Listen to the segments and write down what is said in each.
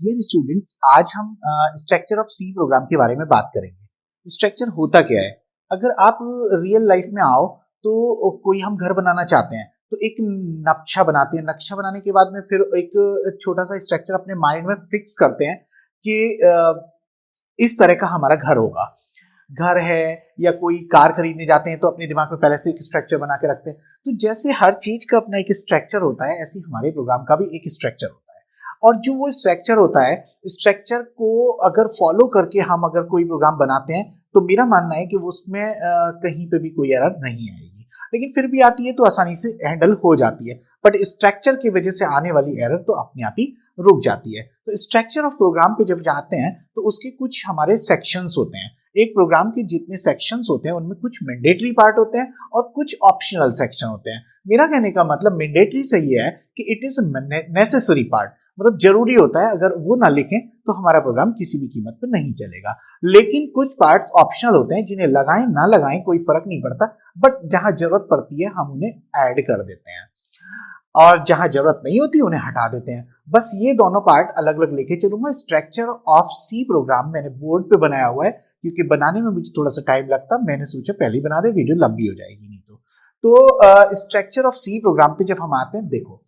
Dear students, आज हम structure of C program के बारे में बात करेंगे। स्ट्रक्चर होता क्या है? अगर आप रियल लाइफ में आओ तो कोई हम घर बनाना चाहते हैं तो एक नक्शा बनाते हैं। नक्शा बनाने के बाद में फिर एक छोटा सा स्ट्रक्चर अपने माइंड में फिक्स करते हैं कि इस तरह का हमारा घर होगा। घर है या कोई कार खरीदने जाते हैं तो अपने दिमाग में पहले से एक स्ट्रक्चर बना के रखते हैं। तो जैसे हर चीज का अपना एक स्ट्रक्चर होता है, ऐसे हमारे प्रोग्राम का भी एक स्ट्रक्चर होता है। और जो वो स्ट्रक्चर होता है, स्ट्रक्चर को अगर फॉलो करके हम अगर कोई प्रोग्राम बनाते हैं तो मेरा मानना है कि उसमें कहीं पे भी कोई एरर नहीं आएगी। लेकिन फिर भी आती है तो आसानी से हैंडल हो जाती है, बट स्ट्रक्चर की वजह से आने वाली एरर तो अपने आप ही रुक जाती है। तो स्ट्रक्चर ऑफ प्रोग्राम पे जब जाते हैं तो उसके कुछ हमारे सेक्शंस होते हैं। एक प्रोग्राम के जितने सेक्शंस होते हैं उनमें कुछ मैंडेटरी पार्ट होते हैं और कुछ ऑप्शनल सेक्शन होते हैं। मेरा कहने का मतलब मैंडेटरी से ये है कि इट इज नेसेसरी पार्ट, मतलब जरूरी होता है। अगर वो ना लिखें तो हमारा प्रोग्राम किसी भी कीमत पर नहीं चलेगा। लेकिन कुछ पार्ट्स ऑप्शनल होते हैं जिन्हें लगाएं ना लगाएं कोई फर्क नहीं पड़ता, बट जहां जरूरत पड़ती है हम उन्हें ऐड कर देते हैं और जहां जरूरत नहीं होती उन्हें हटा देते हैं। बस ये दोनों पार्ट अलग अलग लेके चलूंगा। स्ट्रक्चर ऑफ सी प्रोग्राम मैंने बोर्ड पे बनाया हुआ है क्योंकि बनाने में मुझे थोड़ा सा टाइम लगता, मैंने सोचा पहले ही बना दे, वीडियो लंबी हो जाएगी नहीं तो स्ट्रक्चर ऑफ सी प्रोग्राम पे जब हम आते हैं, देखो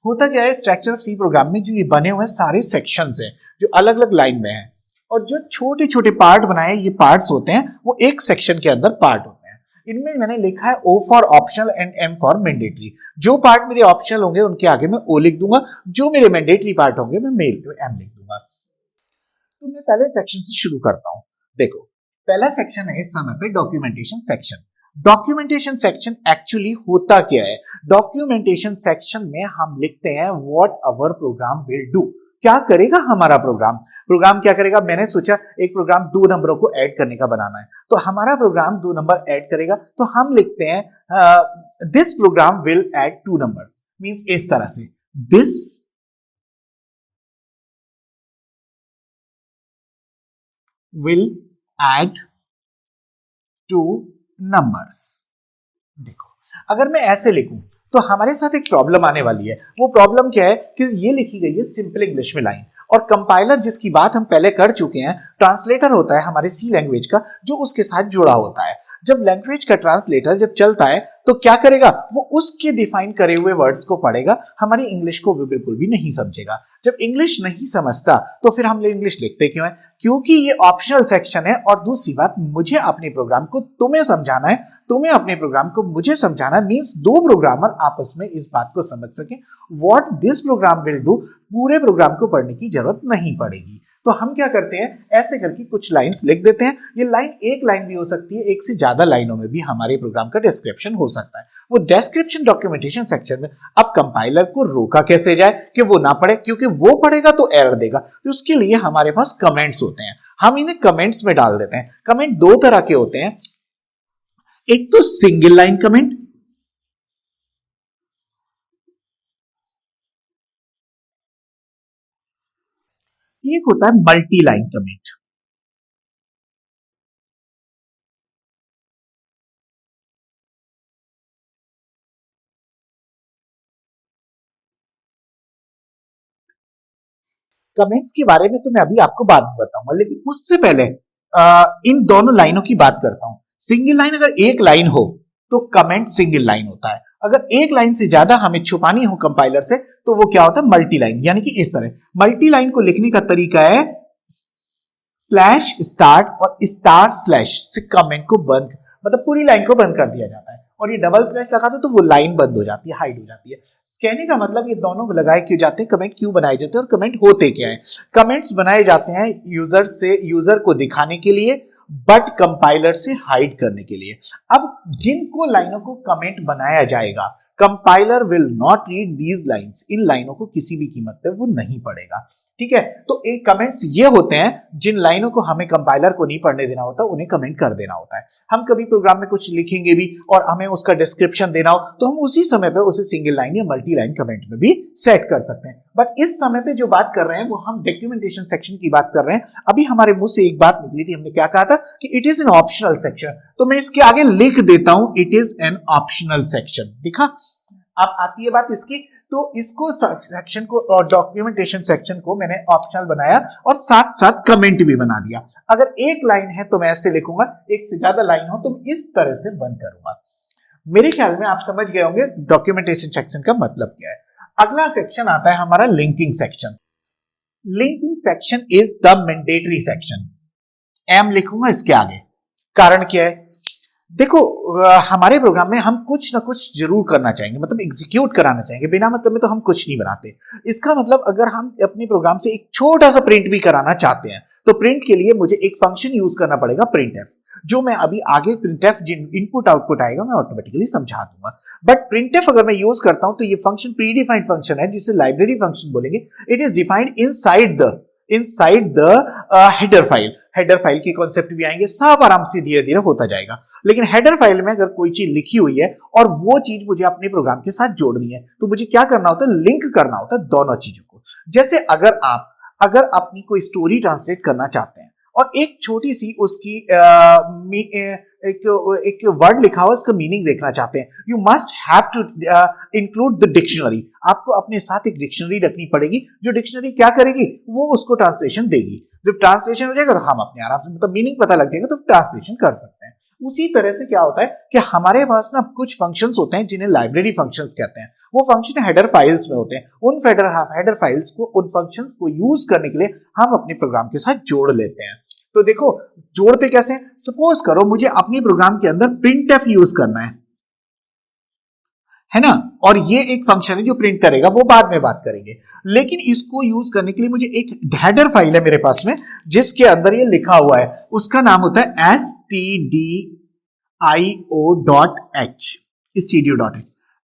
होता क्या है। स्ट्रक्चर ऑफ सी प्रोग्राम में जो ये बने हुए सारे सेक्शंस हैं जो अलग अलग लाइन में हैं, और जो छोटे छोटे पार्ट बनाए ये पार्ट्स होते हैं वो एक सेक्शन के अंदर पार्ट होते हैं। इनमें मैंने लिखा है O for optional and M for mandatory. जो पार्ट मेरे ऑप्शनल होंगे उनके आगे मैं O लिख दूंगा, जो मेरे मैंडेटरी पार्ट होंगे मैं M लिख दूंगा। तो मैं पहले सेक्शन से शुरू करता हूं। देखो, पहला सेक्शन है इस समय पे documentation section. Documentation section actually होता क्या है? डॉक्यूमेंटेशन सेक्शन में हम लिखते हैं what our program will do. क्या करेगा हमारा प्रोग्राम? प्रोग्राम क्या करेगा? मैंने सोचा एक प्रोग्राम 2 नंबरों को ऐड करने का बनाना है, तो हमारा प्रोग्राम 2 नंबर ऐड करेगा। तो हम लिखते हैं this program will add 2 numbers. Means इस तरह से दिस will add 2 numbers। देखो, अगर मैं ऐसे लिखूं तो हमारे साथ एक प्रॉब्लम आने वाली है। वो प्रॉब्लम क्या है कि ये लिखी गई है सिंपल इंग्लिश में लाइन, और कंपाइलर जिसकी बात हम पहले कर चुके हैं, ट्रांसलेटर होता है हमारे सी लैंग्वेज का जो उसके साथ जुड़ा होता है। जब लैंग्वेज का ट्रांसलेटर जब चलता है तो क्या करेगा? वो उसके डिफाइन करे हुए वर्ड्स को पढ़ेगा, हमारी इंग्लिश को भी बिल्कुल भी नहीं समझेगा। जब इंग्लिश नहीं समझता तो फिर हम इंग्लिश लिखते क्यों है? क्योंकि ये ऑप्शनल सेक्शन है। और दूसरी बात, मुझे अपने प्रोग्राम को तुम्हें समझाना है, तुम्हें अपने प्रोग्राम को मुझे समझाना है। मींस 2 प्रोग्रामर आपस में इस बात को समझ सके what this program will do. पूरे प्रोग्राम को पढ़ने की जरूरत नहीं पड़ेगी। तो हम क्या करते हैं, ऐसे करके कुछ लाइंस लिख देते हैं। ये लाइन एक लाइन भी हो सकती है, एक से ज्यादा लाइनों में भी हमारे प्रोग्राम का डिस्क्रिप्शन हो सकता है। वो डिस्क्रिप्शन डॉक्यूमेंटेशन सेक्शन में अब कंपाइलर को रोका कैसे जाए कि वो ना पढ़े, क्योंकि वो पढ़ेगा तो एरर देगा। तो उसके लिए हमारे पास कमेंट्स होते हैं, हम इन्हें कमेंट्स में डाल देते हैं। कमेंट 2 तरह के होते हैं, एक तो सिंगल लाइन कमेंट, एक होता है मल्टी लाइन कमेंट। कमेंट्स के बारे में तो मैं अभी आपको बाद में बताऊंगा, लेकिन उससे पहले इन दोनों लाइनों की बात करता हूं। सिंगल लाइन अगर एक लाइन हो तो कमेंट सिंगल लाइन होता है। अगर एक लाइन से ज्यादा हमें छुपानी हो कंपाइलर से तो वो क्या होता है? Multi line. यानी कि इस तरह मल्टी लाइन को लिखने का तरीका है स्लैश स्टार्ट और स्टार स्लैश से कमेंट को बंद, मतलब पूरी लाइन को बंद कर दिया जाता है। और ये डबल स्लैश लगा दो तो वो लाइन बंद हो जाती है, हाइड हो जाती है। कहने का मतलब ये दोनों लगाए क्यों जाते हैं, कमेंट क्यों बनाए जाते हैं और कमेंट होते क्या है? कमेंट्स बनाए जाते हैं यूजर को दिखाने के लिए, बट कंपाइलर से हाइड करने के लिए। अब जिनको लाइनों को कमेंट बनाया जाएगा, compiler will not read these lines. इन लाइनों को किसी भी कीमत पे वो नहीं पढ़ेगा। ठीक है, तो एक कमेंट्स ये होते हैं जिन लाइनों को हमें कंपाइलर को नहीं पढ़ने देना होता, उन्हें कमेंट कर देना होता है। हम कभी प्रोग्राम में कुछ लिखेंगे भी और हमें उसका डिस्क्रिप्शन देना हो तो हम उसी समय पे उसे सिंगल लाइन या मल्टी लाइन कमेंट में भी सेट कर सकते हैं। बट इस समय पे जो बात कर रहे हैं वो हम डॉक्यूमेंटेशन सेक्शन की बात कर रहे हैं। अभी हमारे मुंह से एक बात निकली थी, हमने क्या कहा था कि it is an optional section. तो मैं इसके आगे लिख देता हूं it is an optional section. दिखा, अब आती है बात इसकी। तो इसको सेक्शन को और डॉक्यूमेंटेशन सेक्शन को मैंने ऑप्शनल बनाया और साथ साथ कमेंट भी बना दिया। अगर एक लाइन है तो मैं ऐसे लिखूंगा, एक से ज्यादा लाइन हो तो इस तरह से बंद करूंगा। मेरे ख्याल में आप समझ गए होंगे डॉक्यूमेंटेशन सेक्शन का मतलब क्या है। अगला सेक्शन आता है हमारा linking section. Linking section is the mandatory section. M लिखूंगा इसके आगे। कारण क्या है? देखो हमारे प्रोग्राम में हम कुछ ना कुछ जरूर करना चाहेंगे, मतलब एग्जीक्यूट कराना चाहेंगे, बिना मतलब में तो हम कुछ नहीं बनाते। इसका मतलब अगर हम अपने प्रोग्राम से एक छोटा सा प्रिंट भी कराना चाहते हैं तो प्रिंट के लिए मुझे एक फंक्शन यूज करना पड़ेगा, प्रिंटफ, जो मैं अभी आगे प्रिंटफ इनपुट आउटपुट आएगा मैं ऑटोमेटिकली समझा दूंगा। बट प्रिंटफ अगर मैं यूज करता हूं तो ये फंक्शन प्री डिफाइंड फंक्शन है जिसे लाइब्रेरी फंक्शन बोलेंगे। It is defined inside the header file. Header file के कॉन्सेप्ट भी आएंगे, सब आराम से धीरे धीरे होता जाएगा। लेकिन हेडर फाइल में अगर कोई चीज लिखी हुई है और वो चीज मुझे अपने प्रोग्राम के साथ जोड़नी है तो मुझे क्या करना होता है? लिंक करना होता है दोनों चीजों को। जैसे अगर अपनी कोई स्टोरी ट्रांसलेट करना चाहते हैं और एक छोटी सी उसकी एक वर्ड लिखा हुआ उसका मीनिंग देखना चाहते हैं, you must have to include the dictionary. आपको अपने साथ एक डिक्शनरी रखनी पड़ेगी, जो डिक्शनरी क्या करेगी? वो उसको ट्रांसलेशन देगी। जब ट्रांसलेशन हो जाएगा तो हम अपने आराम से, मतलब मीनिंग पता लग जाएगा तो ट्रांसलेशन कर सकते हैं। उसी तरह से क्या होता है कि हमारे पास ना कुछ फंक्शंस होते हैं जिन्हें लाइब्रेरी फंक्शंस कहते हैं। वो फंक्शन हेडर फाइल्स में होते हैं। उन हेडर फाइल्स को, उन फंक्शंस को यूज करने के लिए हम अपने प्रोग्राम के साथ जोड़ लेते हैं। तो देखो जोड़ते कैसे? सपोज करो मुझे अपनी प्रोग्राम के अंदर प्रिंटफ यूज करना है ना, और ये एक फंक्शन है जो प्रिंट करेगा, वो बाद में बात करेंगे। लेकिन इसको यूज करने के लिए मुझे एक हेडर फाइल है मेरे पास में जिसके अंदर ये लिखा हुआ है, उसका नाम होता है stdio.h।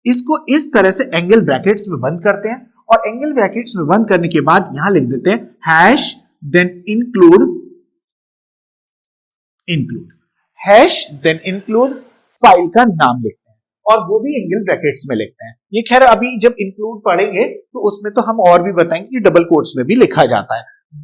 इसको इस तरह से एंगल ब्रैकेट्स में बंद करते हैं और एंगल ब्रैकेट्स में बंद करने के बाद यहां लिख देते हैं हैश देन इंक्लूड फाइल का नाम लिखते हैं और वो भी एंगल ब्रैकेट्स में लिखते हैं। ये खैर अभी जब इंक्लूड पढ़ेंगे तो उसमें तो हम और भी बताएंगे कि डबल कोट्स में भी लिखा जाता है,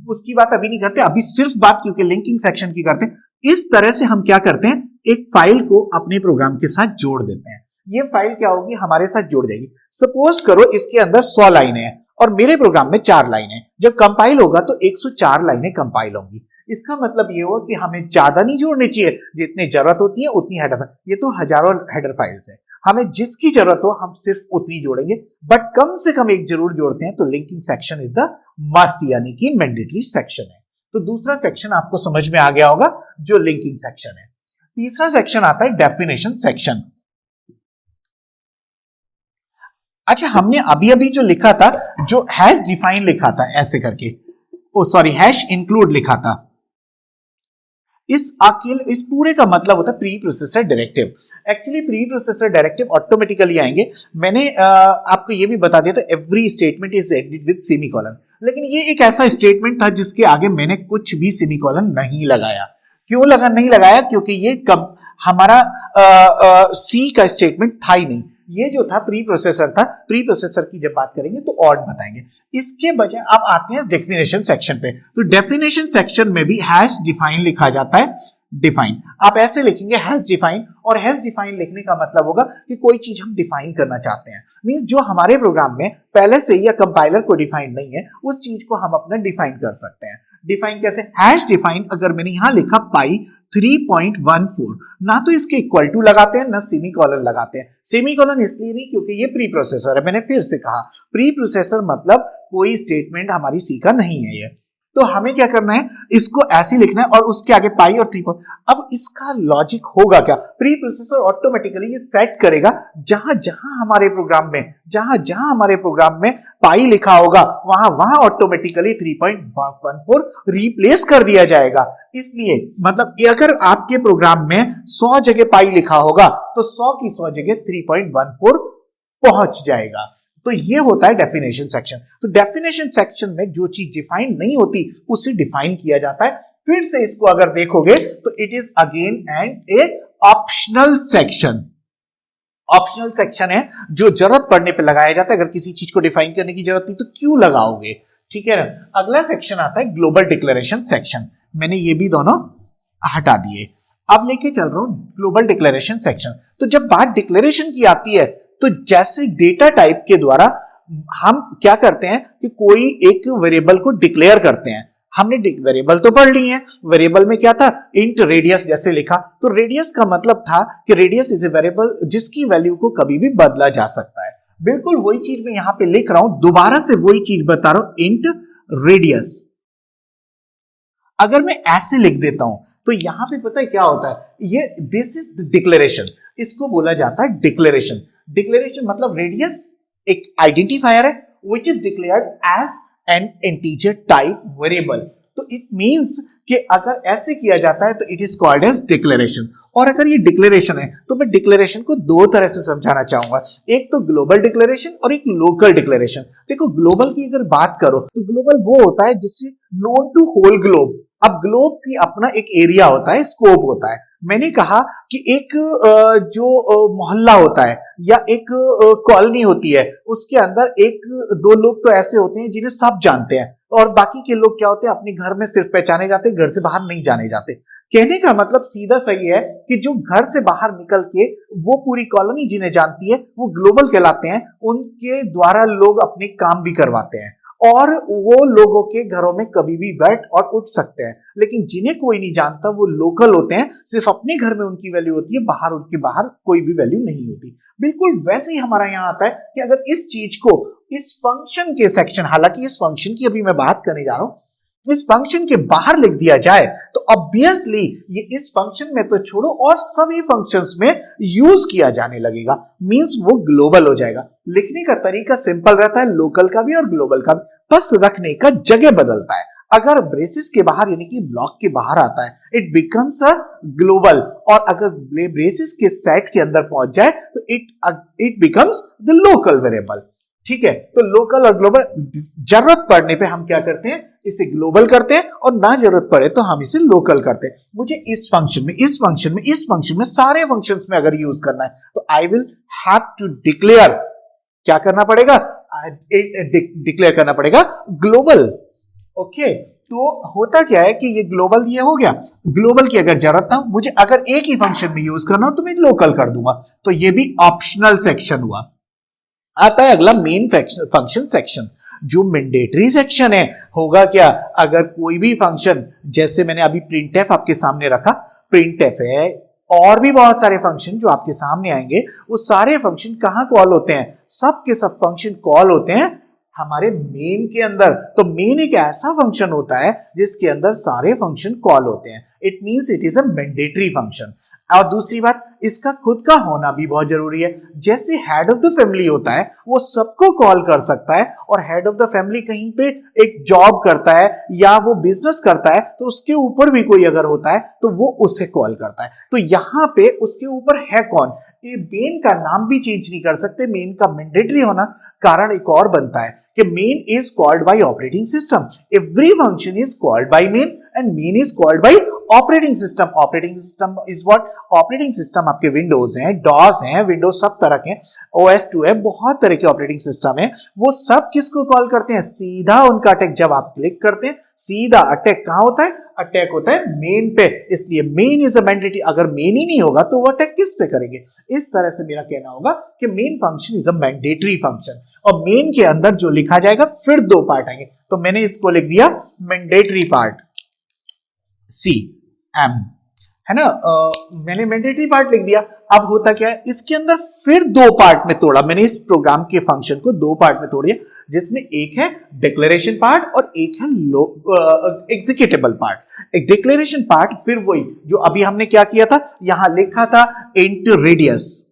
उसकी बात अभी नहीं करते। अभी सिर्फ बात क्योंकि लिंकिंग सेक्शन की करते हैं। इस तरह से हम क्या करते हैं, एक फाइल को अपने प्रोग्राम के साथ जोड़ देते हैं। ये फाइल क्या होगी? हमारे साथ जुड़ जाएगी। सपोज करो इसके अंदर 100 लाइनें हैं और मेरे प्रोग्राम में 4 लाइनें। जब कंपाइल होगा तो 104 लाइनें कंपाइल होंगी। इसका मतलब ये हुआ कि हमें ज्यादा नहीं जोड़नी चाहिए, जितनी जरूरत होती है उतनी हेडर। ये तो हजारों हेडर फाइल्स है, हमें जिसकी जरूरत हो हम सिर्फ उतनी जोड़ेंगे, बट कम से कम एक जरूर जोड़ते हैं। तो linking section is the must, यानी कि मैंडेटरी सेक्शन है। तो दूसरा सेक्शन आपको समझ में आ गया होगा जो लिंकिंग सेक्शन है। तीसरा सेक्शन आता है डेफिनेशन सेक्शन। अच्छा, हमने अभी अभी जो लिखा था, जो हैश डिफाइन लिखा था ऐसे करके, हैश इंक्लूड लिखा था, इस पूरे का मतलब होता है pre processor directive. Actually pre processor directive automatically आएंगे। मैंने आपको ये भी बता दिया था every statement is ended with semicolon, लेकिन ये एक ऐसा स्टेटमेंट था जिसके आगे मैंने कुछ भी सेमीकोलन नहीं लगाया। क्यों नहीं लगाया? क्योंकि ये हमारा सी का स्टेटमेंट था ही नहीं। ये जो था प्री प्रोसेसर था। प्री प्रोसेसर की जब बात करेंगे तो और बताएंगे। इसके बजाय आप आते हैं डेफिनेशन सेक्शन पे। तो डेफिनेशन सेक्शन में भी हैश डिफाइन लिखा जाता है। डिफाइन आप ऐसे लिखेंगे हैश डिफाइन, और हैश डिफाइन लिखने का मतलब होगा कि कोई चीज हम डिफाइन करना चाहते हैं, मींस जो हमारे प्रोग्राम में पहले से या कंपाइलर को डिफाइन नहीं है उस चीज को हम अपना डिफाइन कर सकते हैं। डिफाइन कैसे? हैश डिफाइन अगर मैंने यहां लिखा पाई 3.14, ना तो इसके इक्वल टू लगाते हैं ना सेमीकोलन लगाते हैं। सेमीकोलन इसलिए नहीं क्योंकि ये प्री प्रोसेसर है। मैंने फिर से कहा प्री प्रोसेसर मतलब कोई स्टेटमेंट हमारी सी का नहीं है ये। तो हमें क्या करना है, इसको ऐसे लिखना है और उसके आगे पाई और 3 पॉइंट। अब इसका लॉजिक होगा क्या? प्री प्रोसेसर ऑटोमेटिकली ये सेट करेगा जहां जहां हमारे प्रोग्राम में पाई लिखा होगा वहां ऑटोमेटिकली 3.14 रिप्लेस कर दिया जाएगा। इसलिए मतलब अगर आपके प्रोग्राम में 100 जगह पाई लिखा होगा तो 100 की 100 जगह 3.14 पहुंच जाएगा। तो ये होता है डेफिनेशन सेक्शन। तो डेफिनेशन सेक्शन में जो चीज डिफाइन नहीं होती उसे डिफाइन किया जाता है। फिर से इसको अगर देखोगे तो it is again and A optional section. Optional section है जो जरूरत पड़ने पे लगाया जाता है। अगर किसी चीज को डिफाइन करने की जरूरत नहीं तो क्यों लगाओगे, ठीक है ना। अगला सेक्शन आता है ग्लोबल डिक्लेरेशन सेक्शन। मैंने ये भी दोनों हटा दिए, अब लेके चल रहा हूं ग्लोबल डिक्लेरेशन सेक्शन। तो जब बात डिक्लेरेशन की आती है तो जैसे डेटा टाइप के द्वारा हम क्या करते हैं कि कोई एक वेरिएबल को डिक्लेयर करते हैं। हमने वेरिएबल तो पढ़ ली है, वेरिएबल में क्या था, इंट रेडियस जैसे लिखा, तो रेडियस का मतलब था कि रेडियस इज ए वेरिएबल जिसकी वैल्यू को कभी भी बदला जा सकता है। बिल्कुल वही चीज मैं यहां पे लिख रहा हूं, दोबारा से वही चीज बता रहा हूं, इंट रेडियस। अगर मैं ऐसे लिख देता हूं तो यहां पे पता है क्या होता है, ये दिस इज डिक्लेरेशन, इसको बोला जाता है डिक्लेरेशन। डिक्लेरेशन मतलब रेडियस एक आइडेंटिफायर है which is declared as an integer type variable। तो इट मींस कि अगर ऐसे किया जाता है तो it is called as declaration. और अगर ये डिक्लेरेशन है तो मैं डिक्लेरेशन को दो तरह से समझाना चाहूंगा, एक तो ग्लोबल डिक्लेरेशन और एक लोकल डिक्लेरेशन। देखो ग्लोबल की अगर बात करो तो ग्लोबल वो होता है जिससे नोन टू होल ग्लोब। अब ग्लोब की अपना एक एरिया होता है, स्कोप होता है। मैंने कहा कि एक जो मोहल्ला होता है या एक कॉलोनी होती है, उसके अंदर एक दो लोग तो ऐसे होते हैं जिन्हें सब जानते हैं, और बाकी के लोग क्या होते हैं, अपने घर में सिर्फ पहचाने जाते हैं, घर से बाहर नहीं जाने जाते। कहने का मतलब सीधा सही है कि जो घर से बाहर निकल के वो पूरी कॉलोनी जिन्हें जानती है वो ग्लोबल कहलाते हैं। उनके द्वारा लोग अपने काम भी करवाते हैं और वो लोगों के घरों में कभी भी बैठ और उठ सकते हैं। लेकिन जिन्हें कोई नहीं जानता वो लोकल होते हैं, सिर्फ अपने घर में उनकी वैल्यू होती है, बाहर उनके बाहर कोई भी वैल्यू नहीं होती। बिल्कुल वैसे ही हमारा यहां आता है कि अगर इस चीज को इस फंक्शन के सेक्शन, हालांकि इस फंक्शन की अभी मैं बात करने जा रहा हूं, इस फंक्शन के बाहर लिख दिया जाए तो ऑब्वियसली ये इस फंक्शन में तो छोड़ो और सभी फंक्शंस में यूज किया जाने लगेगा, मींस वो ग्लोबल हो जाएगा। लिखने का तरीका सिंपल रहता है, लोकल का भी और ग्लोबल का भी, बस रखने का जगह बदलता है। अगर ब्रेसिस के बाहर यानी कि ब्लॉक के बाहर आता है इट बिकम्स अ ग्लोबल, और अगर ब्रेसिस के सेट के अंदर पहुंच जाए तो it becomes the local variable. ठीक है, तो लोकल और ग्लोबल जरूरत पड़ने पे हम क्या करते हैं, इसे ग्लोबल करते हैं, और ना जरूरत पड़े तो हम इसे लोकल करते हैं। मुझे इस फंक्शन में, इस फंक्शन में, इस फंक्शन में, सारे फंक्शंस में अगर यूज करना है तो I will have to declare, क्या करना पड़ेगा, डिक्लेयर करना पड़ेगा ग्लोबल। ओके, तो होता क्या है कि ये ग्लोबल ये हो गया, ग्लोबल की अगर जरूरत ना, मुझे अगर एक ही फंक्शन में यूज करना हो तो मैं लोकल कर दूंगा, तो ये भी ऑप्शनल सेक्शन हुआ। आता है अगला मेन फंक्शन सेक्शन। जो मैंडेटरी सेक्शन है होगा क्या, अगर कोई भी फंक्शन, जैसे मैंने अभी प्रिंटफ आपके सामने रखा, प्रिंटफ है, और भी बहुत सारे फंक्शन जो आपके सामने आएंगे, वो सारे फंक्शन कहां कॉल होते हैं, सब के सब फंक्शन कॉल होते हैं हमारे मेन के अंदर। तो मेन एक ऐसा फंक्शन होता है जिसके अंदर सारे फंक्शन कॉल होते हैं, it means it is a mandatory function. और दूसरी बात, इसका खुद का होना भी बहुत जरूरी है। जैसे हेड ऑफ द फैमिली होता है वो सबको कॉल कर सकता है, और हेड ऑफ द फैमिली कहीं पे एक जॉब करता है या वो बिजनेस करता है तो उसके ऊपर भी कोई अगर होता है तो वो उससे कॉल करता है। तो यहां पे उसके ऊपर है कौन, ये मेन का नाम भी चेंज नहीं कर सकते। मेन का मैंडेटरी होना कारण एक और बनता है कि main is called by operating system, every function is called by main and main is called by operating system. Operating system is what, operating system आपके विंडोज हैं, डॉस हैं, विंडोज सब तरह के, OS2 है, बहुत तरह के ऑपरेटिंग सिस्टम है। वो सब किसको कॉल करते हैं, सीधा उनका अटैक जब आप क्लिक करते हैं, सीधा अटैक कहां होता है, अटैक होता है मेन पे। इसलिए मेन इज अ मैंडेटरी, अगर मेन ही नहीं होगा तो वो अटैक किस पे करेंगे। इस तरह से मेरा कहना होगा कि main function is a mandatory function, और मेन के अंदर जो लिखा जाएगा फिर दो पार्ट आएंगे। तो मैंने इसको लिख दिया मैंडेटरी पार्ट, CM, है ना, मैंने मैंडेटरी पार्ट लिख दिया। अब होता क्या है, इसके अंदर फिर दो पार्ट में तोड़ा मैंने, इस प्रोग्राम के फंक्शन को दो पार्ट में तोड़ दिया, जिसमें एक है डिक्लेरेशन पार्ट और एक है एग्जीक्यूटेबल पार्ट। एक डिक्लेरेशन पार्ट फिर वही जो अभी हमने क्या किया था, यहां लिखा था इंट रेडियस।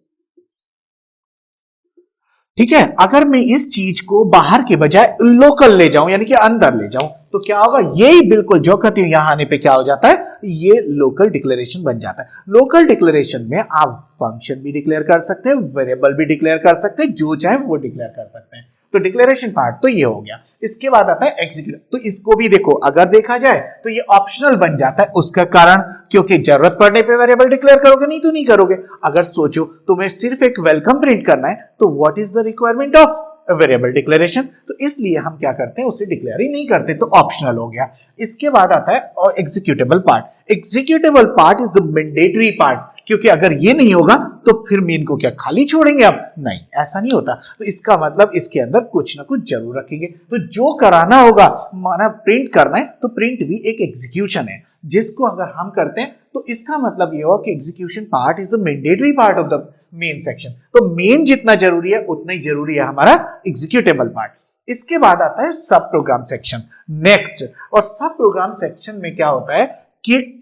ठीक है, अगर मैं इस चीज को बाहर के बजाय लोकल ले जाऊं यानी कि अंदर ले जाऊं तो क्या होगा, यही बिल्कुल जो कहती हूं यहां आने पे क्या हो जाता है, ये लोकल डिक्लेरेशन बन जाता है। लोकल डिक्लेरेशन में आप फंक्शन भी डिक्लेयर कर सकते हैं, वेरिएबल भी डिक्लेयर कर सकते हैं, जो चाहे वो डिक्लेयर कर सकते हैं। तो डिक्लेरेशन पार्ट तो ये हो गया। इसके बाद आता है एग्जीक्यूट, तो इसको भी देखो अगर देखा जाए तो ये ऑप्शनल बन जाता है। उसका कारण क्योंकि जरूरत पड़ने पे वेरिएबल डिक्लेयर करोगे, नहीं तो नहीं करोगे। अगर सोचो तुम्हें सिर्फ एक वेलकम प्रिंट करना है तो what is the requirement of variable declaration, तो इसलिए हम क्या करते हैं, उसे डिक्लेयर ही नहीं करते, तो ऑप्शनल हो गया। इसके बाद आता है executable part. Executable part is the mandatory part. क्योंकि अगर ये नहीं होगा तो फिर मेन को क्या खाली छोड़ेंगे हम? नहीं, ऐसा नहीं होता। तो इसका मतलब इसके अंदर कुछ ना कुछ जरूर रखेंगे। तो जो कराना होगा, माना प्रिंट करना है तो प्रिंट भी एक एग्जीक्यूशन है, जिसको अगर हम करते हैं तो इसका मतलब ये होगा कि execution part is the mandatory part of the main section. तो मेन जितना जरूरी है उतना ही जरूरी है हमारा एग्जीक्यूटेबल पार्ट। इसके बाद आता है सब प्रोग्राम सेक्शन नेक्स्ट। और सब प्रोग्राम सेक्शन में क्या होता है कि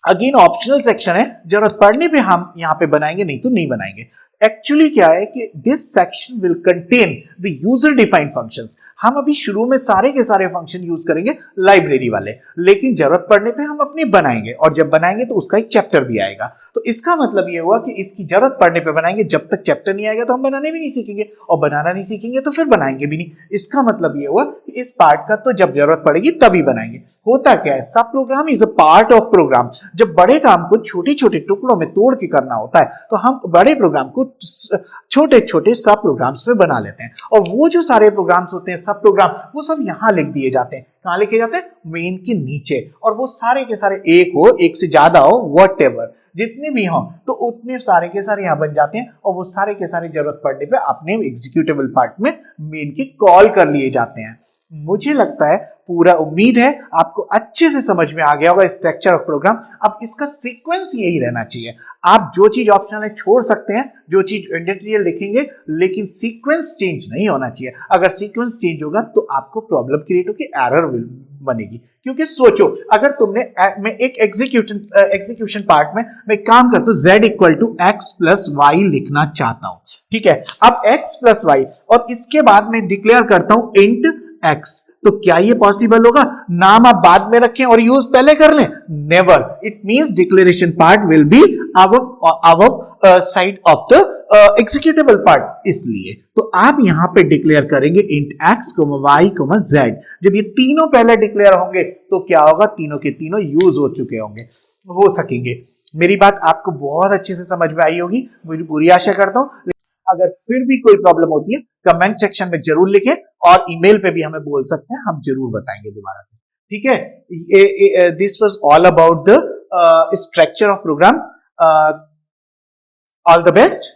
अगेन ऑप्शनल सेक्शन है, जरूरत पड़ने पे हम यहां पे बनाएंगे, नहीं तो नहीं बनाएंगे। एक्चुअली क्या है कि this section will contain the user defined functions. हम अभी शुरू में सारे के सारे फंक्शन यूज करेंगे लाइब्रेरी वाले, लेकिन जरूरत पड़ने पे हम अपने बनाएंगे, और जब बनाएंगे तो उसका एक चैप्टर भी आएगा। तो इसका मतलब ये हुआ कि इसकी जरूरत पड़ने पे बनाएंगे, जब तक चैप्टर नहीं आएगा तो हम बनाने भी नहीं सीखेंगे, और बनाना नहीं सीखेंगे तो फिर बनाएंगे भी नहीं। इसका मतलब ये हुआ कि इस पार्ट का तो जब जरूरत पड़ेगी तभी बनाएंगे। होता क्या है, sub program is a part of program. जब बड़े काम को छोटे छोटे टुकड़ों में तोड़ के करना होता है तो हम बड़े प्रोग्राम को छोटे छोटे सब प्रोग्राम्स में बना लेते हैं, और वो जो सारे प्रोग्राम्स होते हैं सब प्रोग्राम, वो सब यहां लिख दिए जाते हैं। कहां लिखे जाते हैं? मेन के नीचे। और वो सारे के सारे एक हो, एक से ज्यादा हो, व्हाटएवर जितने भी हों, तो उतने सारे के सारे यहां बन जाते हैं, और वो सारे के सारे जरूरत पड़ने पे अपने एग्जीक्यूटेबल पार्ट में मेन की कॉल कर लिए जाते हैं। मुझे लगता है, पूरा उम्मीद है आपको अच्छे से समझ में आ गया होगा स्ट्रक्चर ऑफ प्रोग्राम। अब इसका सीक्वेंस यही रहना चाहिए। आप जो चीज ऑप्शनल है छोड़ सकते हैं, जो चीज मैंडेटरी लिखेंगे, लेकिन सीक्वेंस चेंज नहीं होना चाहिए। अगर सीक्वेंस चेंज होगा तो आपको प्रॉब्लम क्रिएट होगी, एरर बनेगी। क्योंकि सोचो, अगर तुमने मैं एक एग्जीक्यूशन पार्ट में मैं काम करता हूं, z equal to x plus y लिखना चाहता हूं, ठीक है। अब x प्लस वाई, और इसके बाद मैं डिक्लेयर करता हूं इंट x, तो क्या ये पॉसिबल होगा? नाम आप बाद में रखें और यूज पहले कर लें? Never. It means declaration part will be our side of the executable part. इसलिए तो आप यहां पे डिक्लेयर करेंगे इंट x, y, z। जब ये तीनों पहले डिक्लेयर होंगे तो क्या होगा? तीनों के तीनों यूज हो चुके होंगे, हो सकेंगे। मेरी बात आपको बहुत अच्छे से समझ में आई होगी, मुझे पूरी आशा करता हूं। अगर फिर भी कोई प्रॉब्लम होती है कमेंट सेक्शन में जरूर लिखें, और ईमेल पे भी हमें बोल सकते हैं, हम जरूर बताएंगे दोबारा से, ठीक है। This was all about the structure of program. All the best.